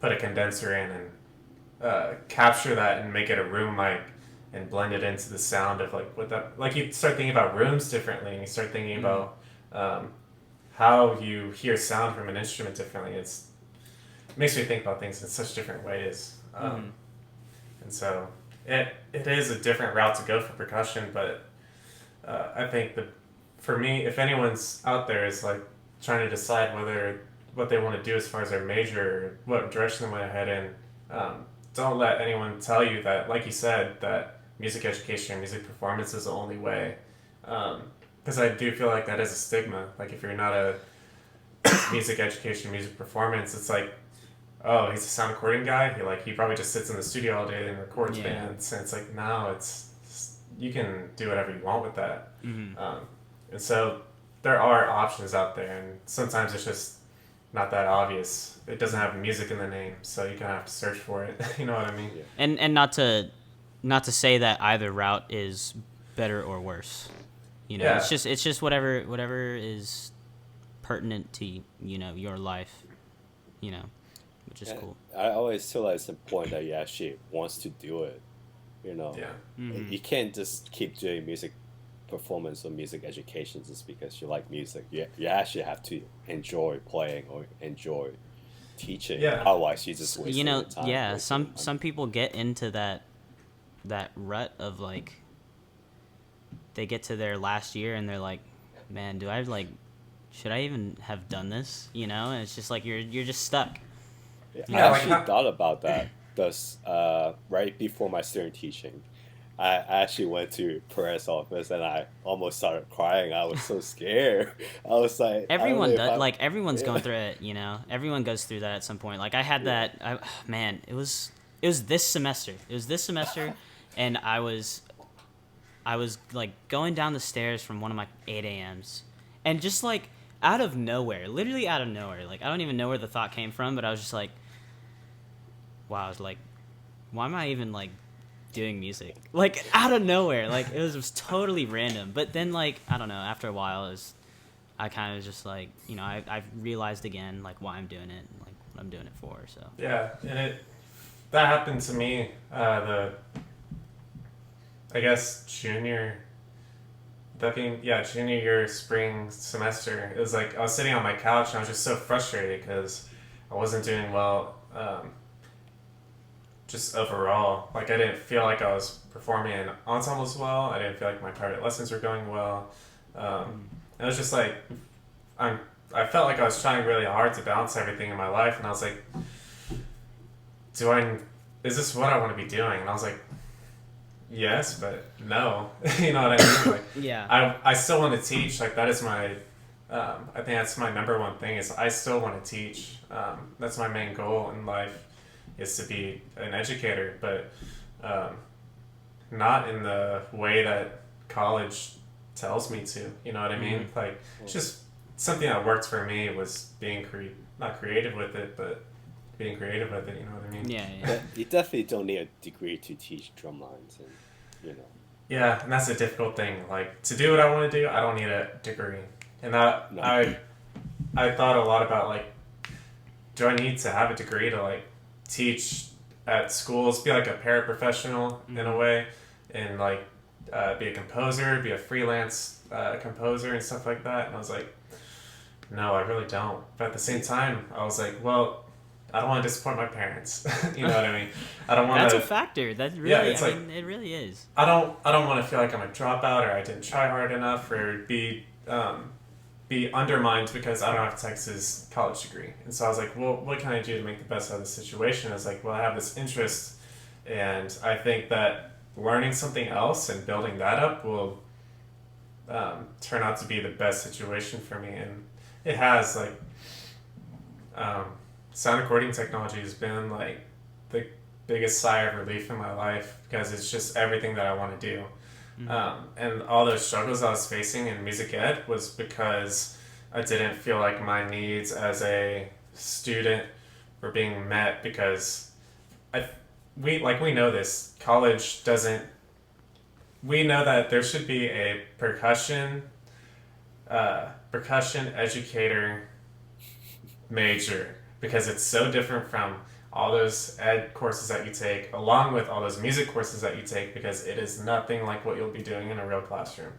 put a condenser in and capture that and make it a room mic and blend it into the sound of, like, what that, like, you start thinking about rooms differently and you start thinking about how you hear sound from an instrument differently. It makes me think about things in such different ways. And so it is a different route to go for percussion, but I think that for me, if anyone's out there is, like, trying to decide what they want to do as far as their major, or what direction they want to head in, don't let anyone tell you that, like you said, that music education or music performance is the only way. Because I do feel like that is a stigma. Like, if you're not a music education, music performance, it's like, oh, he's a sound recording guy. He probably just sits in the studio all day and records bands. And it's like, no, you can do whatever you want with that. And so there are options out there, and sometimes it's just not that obvious. It doesn't have music in the name, so you kind of have to search for it. You know what I mean? Yeah. And not to say that either route is better or worse. You know, Yeah. it's just whatever is pertinent to, you know, your life, you know, which is cool. I always feel like it's important that you actually wants to do it. You know, Yeah. You can't just keep doing music performance or music education just because you like music. You actually have to enjoy playing or enjoy teaching. Yeah. Otherwise, you just waste You know, your time. yeah, wasting some your some people get into that rut of, like, they get to their last year and they're like, man, should I even have done this? You know, and it's just like you're just stuck. Yeah, Yeah, I like actually how- thought about that. Right before my student teaching, I actually went to Perez office and I almost started crying. I was so scared. I was like, Everyone does, like everyone's going through it, you know. Everyone goes through that at some point. Like, I had that. Man, it was this semester. It was this semester, and I was like going down the stairs from one of my 8 a.m.s, and just, like, out of nowhere, literally out of nowhere. Like, I don't even know where the thought came from, but I was just like, wow. I was like, why am I even, like, doing music? Like, out of nowhere. Like, it was totally random. But then, like, I don't know, after a while, I kind of just, like, you know, I've realized again, like, why I'm doing it and, like, what I'm doing it for. So Yeah, and that happened to me. I guess junior year spring semester. It was like I was sitting on my couch and I was just so frustrated because I wasn't doing well. Just overall, like, I didn't feel like I was performing in ensembles well. I didn't feel like my private lessons were going well. It was just like I felt like I was trying really hard to balance everything in my life, and I was like, is this what I want to be doing? And I was like, yes, but no. You know what I mean? Like, Yeah. I still want to teach. Like, that is my, I think that's my number one thing is I still want to teach. That's my main goal in life is to be an educator, but not in the way that college tells me to. You know what I mean? Like, it's just something that worked for me was being not creative with it, but being creative with it. You know what I mean? Yeah. But you definitely don't need a degree to teach drum lines, and you know. Yeah, and that's a difficult thing. Like, to do what I want to do, I don't need a degree. And that No. I thought a lot about, like, do I need to have a degree to, like, teach at schools, be like a paraprofessional in a way, and like be a composer, be a freelance composer and stuff like that. And I was like, no, I really don't. But at the same time, I was like, well, I don't want to disappoint my parents. You know what I mean? I don't want That's to. a factor. That really, Yeah, it's I like- mean, it really is. I don't want to feel like I'm a dropout or I didn't try hard enough or be undermined because I don't have a Texas college degree. And so I was like, well, what can I do to make the best out of the situation? I was like, well, I have this interest, and I think that learning something else and building that up will turn out to be the best situation for me. And it has, like, sound recording technology has been like the biggest sigh of relief in my life because it's just everything that I want to do. And all those struggles I was facing in music ed was because I didn't feel like my needs as a student were being met because we know this. College doesn't. We know that there should be a percussion educator major because it's so different from all those ed courses that you take, along with all those music courses that you take, because it is nothing like what you'll be doing in a real classroom.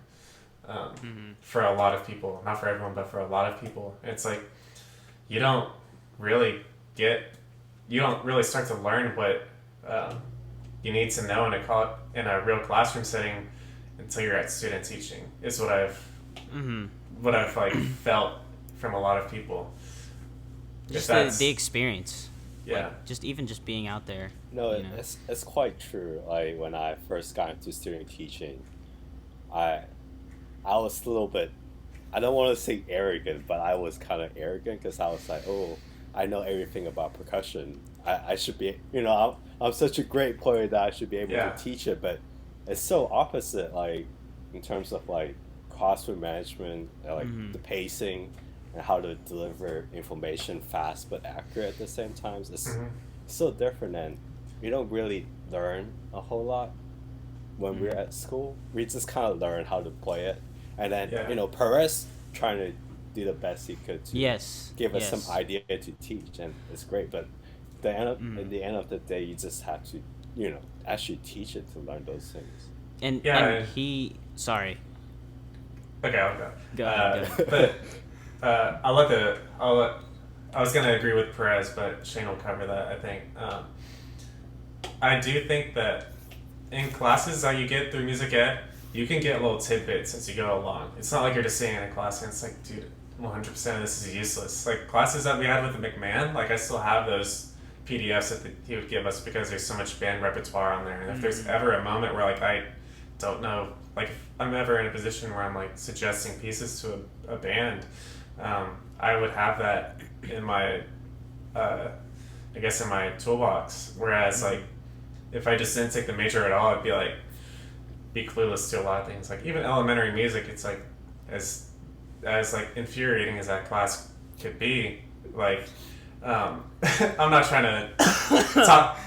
For a lot of people, not for everyone, but for a lot of people, it's like you don't really start to learn what you need to know in a real classroom setting until you're at student teaching. Is what I've like felt from a lot of people. Just the experience. Yeah. Like, just being out there. No, you know? it's quite true. Like when I first got into student teaching, I was a little bit, I don't want to say arrogant, but I was kind of arrogant because I was like, oh, I know everything about percussion. I should be, I'm such a great player that I should be able to teach it. But it's so opposite, like in terms of like classroom management, like the pacing, and how to deliver information fast but accurate at the same time. It's so different, and we don't really learn a whole lot when we're at school. We just kind of learn how to play it, and then Perez trying to do the best he could to give us some idea to teach, and it's great. But at the end of the day, you just have to actually teach it to learn those things. And he sorry. Okay, I'll go. Go ahead. But I was gonna agree with Perez, but Shane will cover that. I think I do think that in classes that you get through music ed, you can get little tidbits as you go along. It's not like you're just sitting in a class and it's like, dude, 100% of this is useless. Like classes that we had with the McMahon, like I still have those PDFs that he would give us because there's so much band repertoire on there. And if there's ever a moment where like I don't know, like if I'm ever in a position where I'm like suggesting pieces to a band, I would have that in my, I guess in my toolbox. Whereas like, if I just didn't take the major at all, I'd be clueless to a lot of things. Like even elementary music, it's like as like infuriating as that class could be. Like, I'm not trying to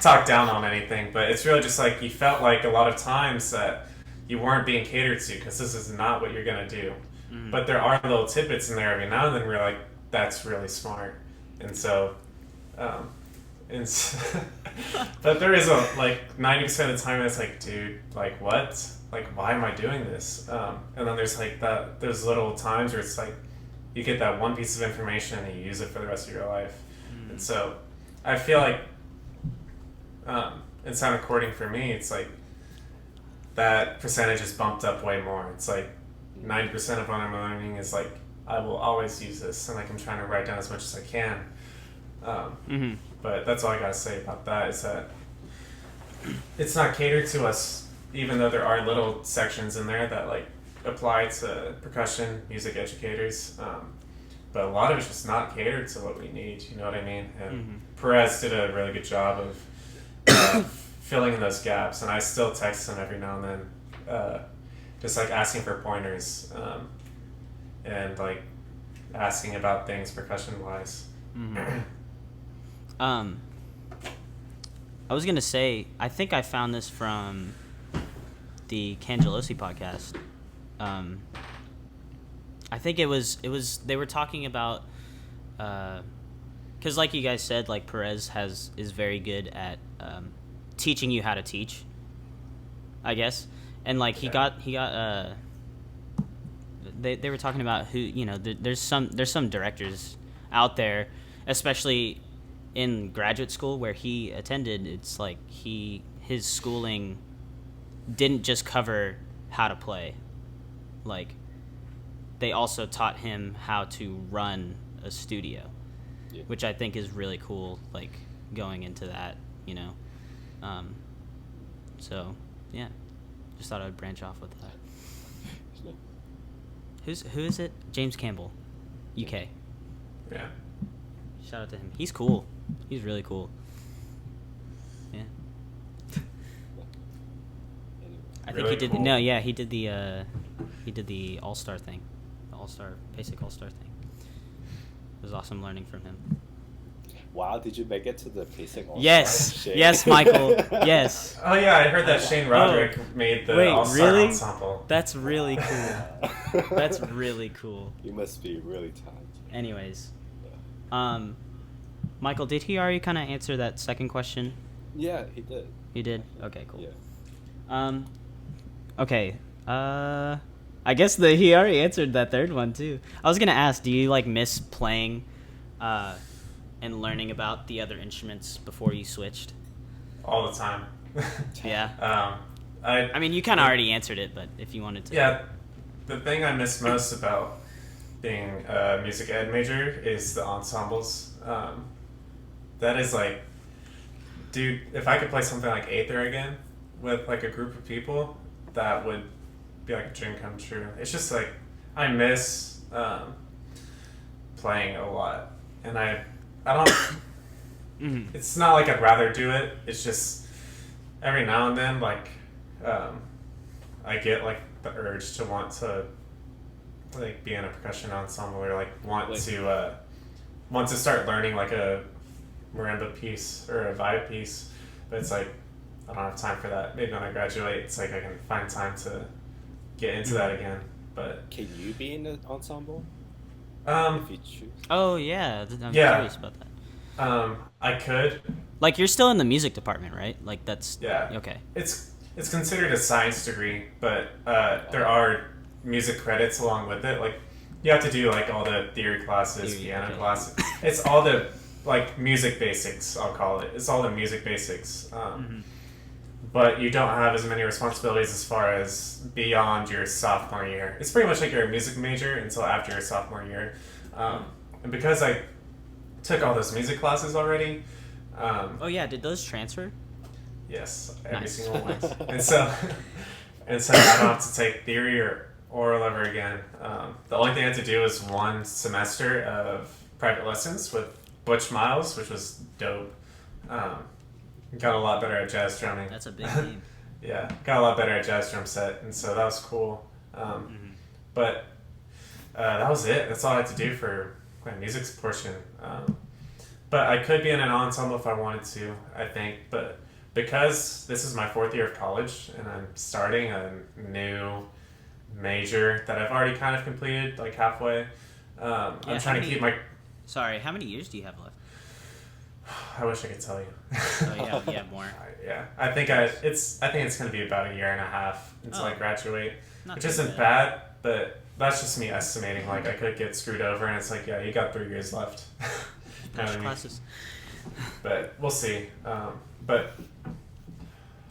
talk down on anything, but it's really just like you felt like a lot of times that you weren't being catered to because this is not what you're gonna do. But there are little tidbits in there every now and then where you're like, that's really smart. And so, but there is like 90% of the time it's like, dude, like what? Like why am I doing this? And then there's like those little times where it's like you get that one piece of information and you use it for the rest of your life. And so I feel like in sound recording for me, it's like that percentage is bumped up way more. It's like 90% of what I'm learning is like I will always use this, and like I'm trying to write down as much as I can. But that's all I gotta say about that is that it's not catered to us even though there are little sections in there that like apply to percussion, music educators, but a lot of it's just not catered to what we need. You know what I mean? And Perez did a really good job of filling in those gaps, and I still text him every now and then, just like asking for pointers, and like asking about things percussion wise. I was gonna say, I think I found this from the Cangelosi podcast. I think it was they were talking about, because like you guys said, like Perez is very good at teaching you how to teach, I guess, and like he got they were talking about who, you know, there's some directors out there, especially in graduate school where he attended. It's like his schooling didn't just cover how to play, like they also taught him how to run a studio, which I think is really cool, like going into that, you know. So yeah, just thought I'd branch off with that. Who is it? James Campbell, UK. Yeah. Shout out to him. He's cool. He's really cool. Yeah. I think Really he did. cool. He did the All-Star thing, the basic All-Star thing. It was awesome learning from him. Wow, did you make it to the basic All-Star? Yes, Michael. Yes. Oh yeah, I heard that Shane Roderick made the All-Star really? ensemble. That's really cool. That's really cool. You must be really talented. Anyways, Michael, did he already kind of answer that second question? Yeah, he did. He did? Okay, cool. Yeah. Okay. I guess he already answered that third one too. I was gonna ask, do you like miss playing, and learning about the other instruments before you switched? All the time. Yeah. I mean, you kind of already answered it, but if you wanted to. Yeah, the thing I miss most about being a music ed major is the ensembles. That is like, dude, if I could play something like Aether again with like a group of people, that would be like a dream come true. It's just like, I miss playing a lot, and I don't, it's not like I'd rather do it, it's just every now and then, like, I get like the urge to want to like be in a percussion ensemble, or like want to start learning like a marimba piece or a vibe piece, but it's like I don't have time for that. Maybe when I graduate, it's like I can find time to get into that again. But can you be in the ensemble? If you choose. Oh yeah, I'm curious about that. I could. Like you're still in the music department, right? Like that's okay. It's considered a science degree, but there are music credits along with it. Like you have to do like all the theory classes, piano classes. It's all the like music basics, I'll call it. It's all the music basics. But you don't have as many responsibilities as far as beyond your sophomore year. It's pretty much like you're a music major until after your sophomore year. And because I took all those music classes already. Oh yeah, did those transfer? Yes, every Nice. single one. And so I don't have to take theory or oral ever again. The only thing I had to do was one semester of private lessons with Butch Miles, which was dope. Got a lot better at jazz drumming. That's a big name. Yeah, got a lot better at jazz drum set, and so that was cool. But that was it. That's all I had to do for my music portion. But I could be in an ensemble if I wanted to, I think. But because this is my 4th year of college and I'm starting a new major that I've already kind of completed, like halfway, I'm trying to keep my... Sorry, how many years do you have left? I wish I could tell you. Oh yeah, more. Yeah, I think it's going to be about a year and a half until I graduate, which isn't bad, but that's just me estimating. Like I could get screwed over, and it's like, yeah, you got 3 years left. Classes. But we'll see. But I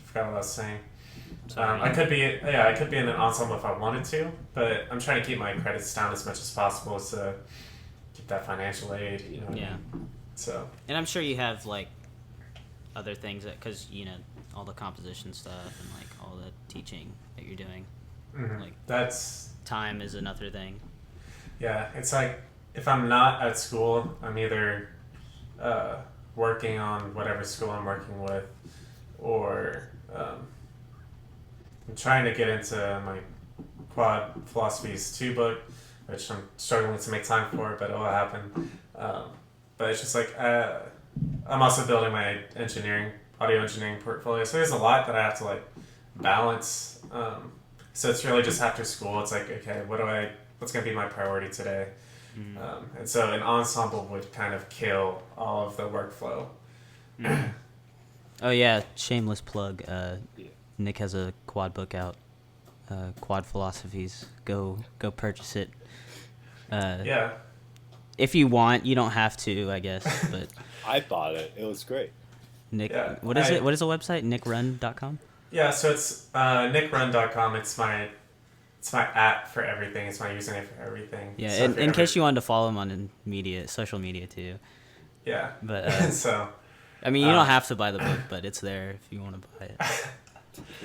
forgot what I was saying. Sorry. I could be in an ensemble if I wanted to, but I'm trying to keep my credits down as much as possible to keep that financial aid. You know. What I mean? So. And I'm sure you have like other things that, because all the composition stuff and like all the teaching that you're doing, like That's time is another thing. Yeah, it's like if I'm not at school, I'm either working on whatever school I'm working with, or I'm trying to get into my Quad Philosophies 2 book, which I'm struggling to make time for, but it will happen. But it's just like I'm also building my audio engineering portfolio, so there's a lot that I have to like balance. So it's really just after school, it's like, okay, what's going to be my priority today? And so an ensemble would kind of kill all of the workflow. Oh yeah, shameless plug. Nick has a quad book out, Quad Philosophies. Go purchase it. Yeah. If you want, you don't have to, I guess. But I bought it. It was great. Nick, Yeah, what is it? What is the website? NicRun.com? Yeah, so it's nickrun.com. It's my app for everything. It's my username for everything. Yeah, So in case you wanted to follow him on social media too. Yeah. But so. I mean, you don't have to buy the book, but it's there if you want to buy it.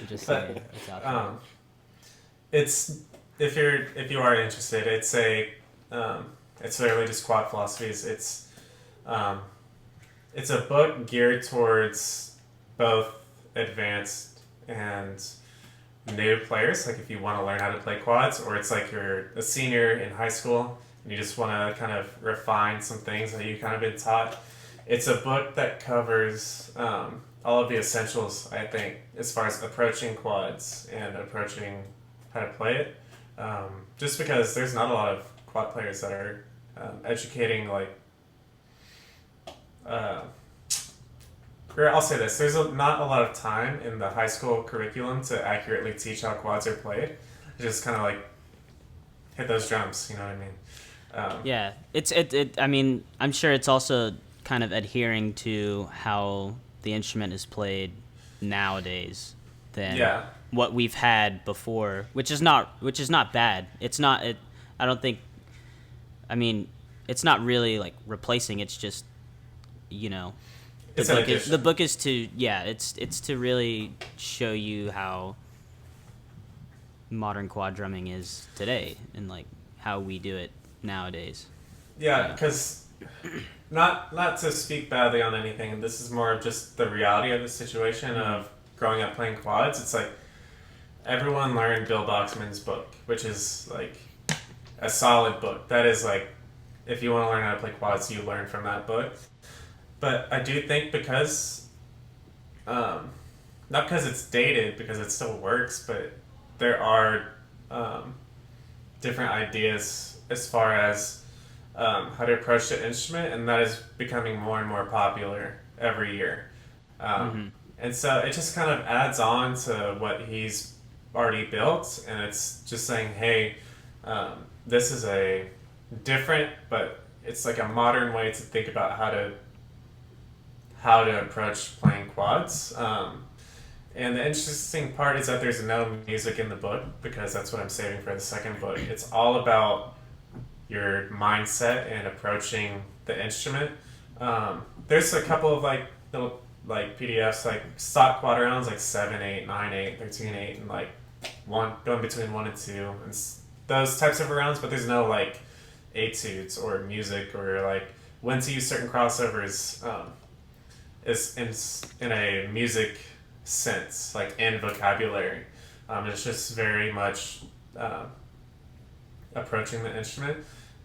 Just saying, it's out there. It's if you are interested, it's literally just Quad Philosophies. It's a book geared towards both advanced and new players. Like if you want to learn how to play quads, or it's like you're a senior in high school and you just want to kind of refine some things that you kind of been taught. It's a book that covers all of the essentials, I think, as far as approaching quads and approaching how to play it. Just because there's not a lot of quad players that are educating, like, or I'll say this, there's not a lot of time in the high school curriculum to accurately teach how quads are played. It's just kind of like hit those drums, you know what I mean? Yeah, I mean, I'm sure it's also kind of adhering to how the instrument is played nowadays than what we've had before, which is not bad. It's not. I don't think. I mean, it's not really like replacing. It's just, the book is to it's to really show you how modern quad drumming is today and like how we do it nowadays. Yeah, because not to speak badly on anything, this is more of just the reality of the situation of growing up playing quads. It's like everyone learned Bill Boxman's book, which is like a solid book. That is like, if you want to learn how to play quads, you learn from that book. But I do think because, not because it's dated, because it still works, but there are different ideas as far as how to approach the instrument, and that is becoming more and more popular every year. And so it just kind of adds on to what he's already built, and it's just saying, hey, this is a different, but it's like a modern way to think about how to approach playing quads. And the interesting part is that there's no music in the book, because that's what I'm saving for the second book. It's all about your mindset and approaching the instrument. There's a couple of like little like PDFs, like stock quad rounds, like 7/8, 9/8, 13/8, and like going between 1 and 2, and those types of rounds. But there's no like etudes or music or like when to use certain crossovers. Is in a music sense, like in vocabulary. It's just very much approaching the instrument.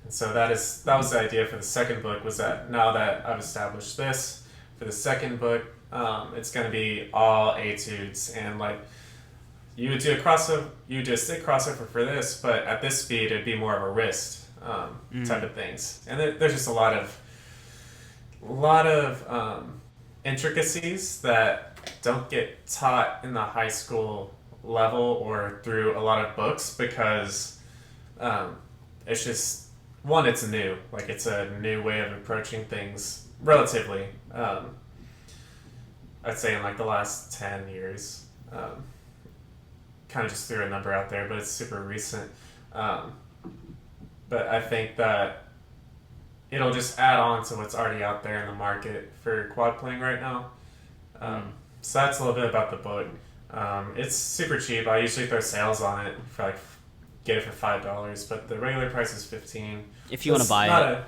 And so that was the idea for the second book, was that now that I've established this, for the second book, it's going to be all etudes, and like you would do a stick crossover for this, but at this speed it'd be more of a wrist type of things. And there's just a lot of intricacies that don't get taught in the high school level or through a lot of books, because it's just, one, it's new. Like, it's a new way of approaching things, relatively. I'd say in like the last 10 years. Kind of just threw a number out there, but it's super recent. But I think that it'll just add on to what's already out there in the market for quad playing right now. So that's a little bit about the book. It's super cheap. I usually throw sales on it for like get it for $5, but the regular price is $15. If you want to buy it,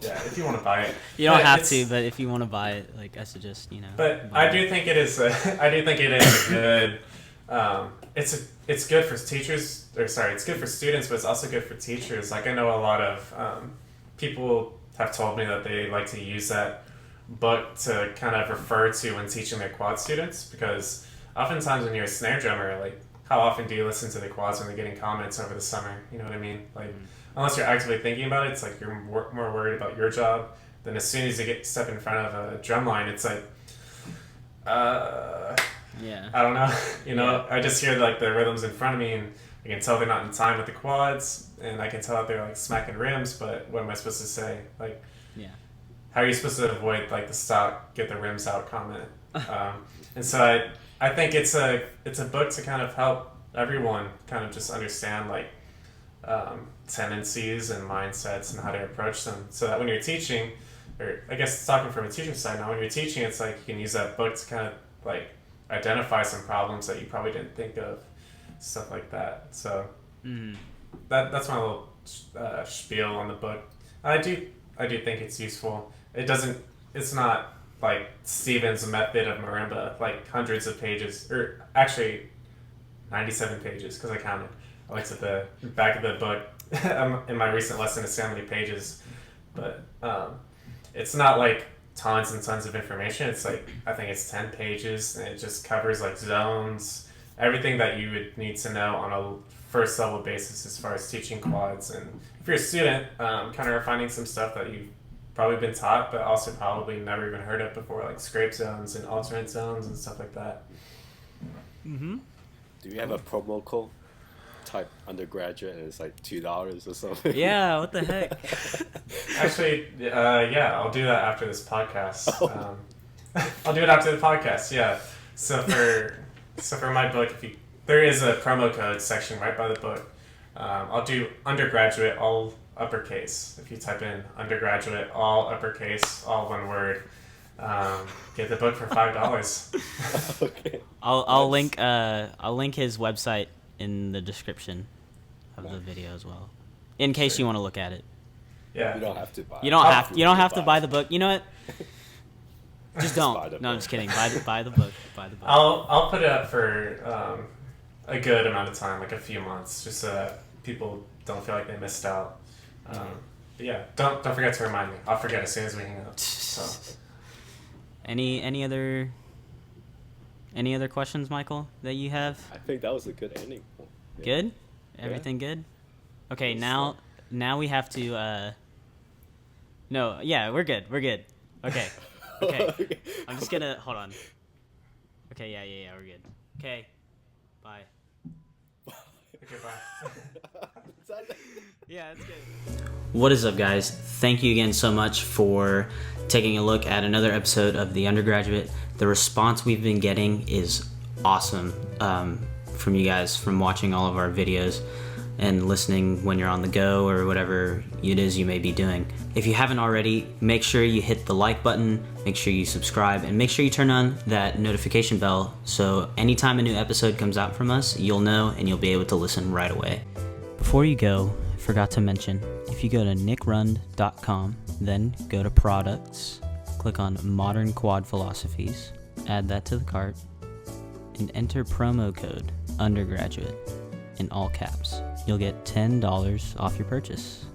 yeah, if you want to buy it, you don't have to. But if you want to buy it, like I suggest, But I do think it is. I do think it is a good. It's good for teachers. It's good for students, but it's also good for teachers. Like I know a lot of people have told me that they like to use that book to kind of refer to when teaching their quad students, because oftentimes when you're a snare drummer, like how often do you listen to the quads when they're getting comments over the summer? You know what I mean? Like unless you're actively thinking about it, it's like you're more worried about your job. Then as soon as you step in front of a drum line, it's like, yeah, I don't know. I just hear like the rhythms in front of me, and I can tell they're not in time with the quads, and I can tell that they're like smacking rims. But what am I supposed to say? Like, how are you supposed to avoid like the stop, get the rims out comment? And so I think it's a book to kind of help everyone kind of just understand like tendencies and mindsets and how to approach them, so that when you're teaching, or I guess talking from a teaching side now, when you're teaching, it's like you can use that book to kind of like identify some problems that you probably didn't think of, stuff like that. So that's my little spiel on the book. I do think it's useful. It's not like Stephen's method of marimba, like hundreds of pages, or actually 97 pages, because I counted. I looked at the back of the book in my recent lesson to see how many pages, but it's not like tons and tons of information. It's like, I think it's 10 pages, and it just covers like zones, everything that you would need to know on a first level basis as far as teaching quads. And if you're a student, kind of refining some stuff that you've probably been taught, but also probably never even heard of before, like scrape zones and alternate zones and stuff like that. Do you have a promo code? Type undergraduate and it's like $2 or something. Yeah, what the heck? Actually, I'll do that after this podcast. I'll do it after the podcast. Yeah. So for my book, there is a promo code section right by the book. I'll do undergraduate all uppercase. If you type in undergraduate all uppercase, all one word, get the book for $5. Okay. I'll link his website in the description of the video as well, in case you want to look at it. Yeah. You don't have to buy. You don't have to buy the book. You know what? Just don't. No, I'm just kidding. Buy the book. Buy the book. I'll put it up for a good amount of time, like a few months, just so that people don't feel like they missed out. But yeah, don't forget to remind me. I'll forget as soon as we hang up. So. Any other questions, Michael, that you have? I think that was a good ending. Yeah. Good? Everything good? Okay, now we have to no, yeah, we're good. Okay. I'm just gonna hold on. Okay, yeah, we're good. Okay. Bye. Okay, bye. Yeah, that's good. What is up, guys? Thank you again so much for taking a look at another episode of The Undergraduate. The response we've been getting is awesome from you guys, from watching all of our videos and listening when you're on the go or whatever it is you may be doing. If you haven't already, make sure you hit the like button, make sure you subscribe, and make sure you turn on that notification bell so anytime a new episode comes out from us, you'll know and you'll be able to listen right away. Before you go, I forgot to mention, if you go to nicrund.com, then go to products, click on modern quad philosophies, add that to the cart, and enter promo code undergraduate in all caps. You'll get $10 off your purchase.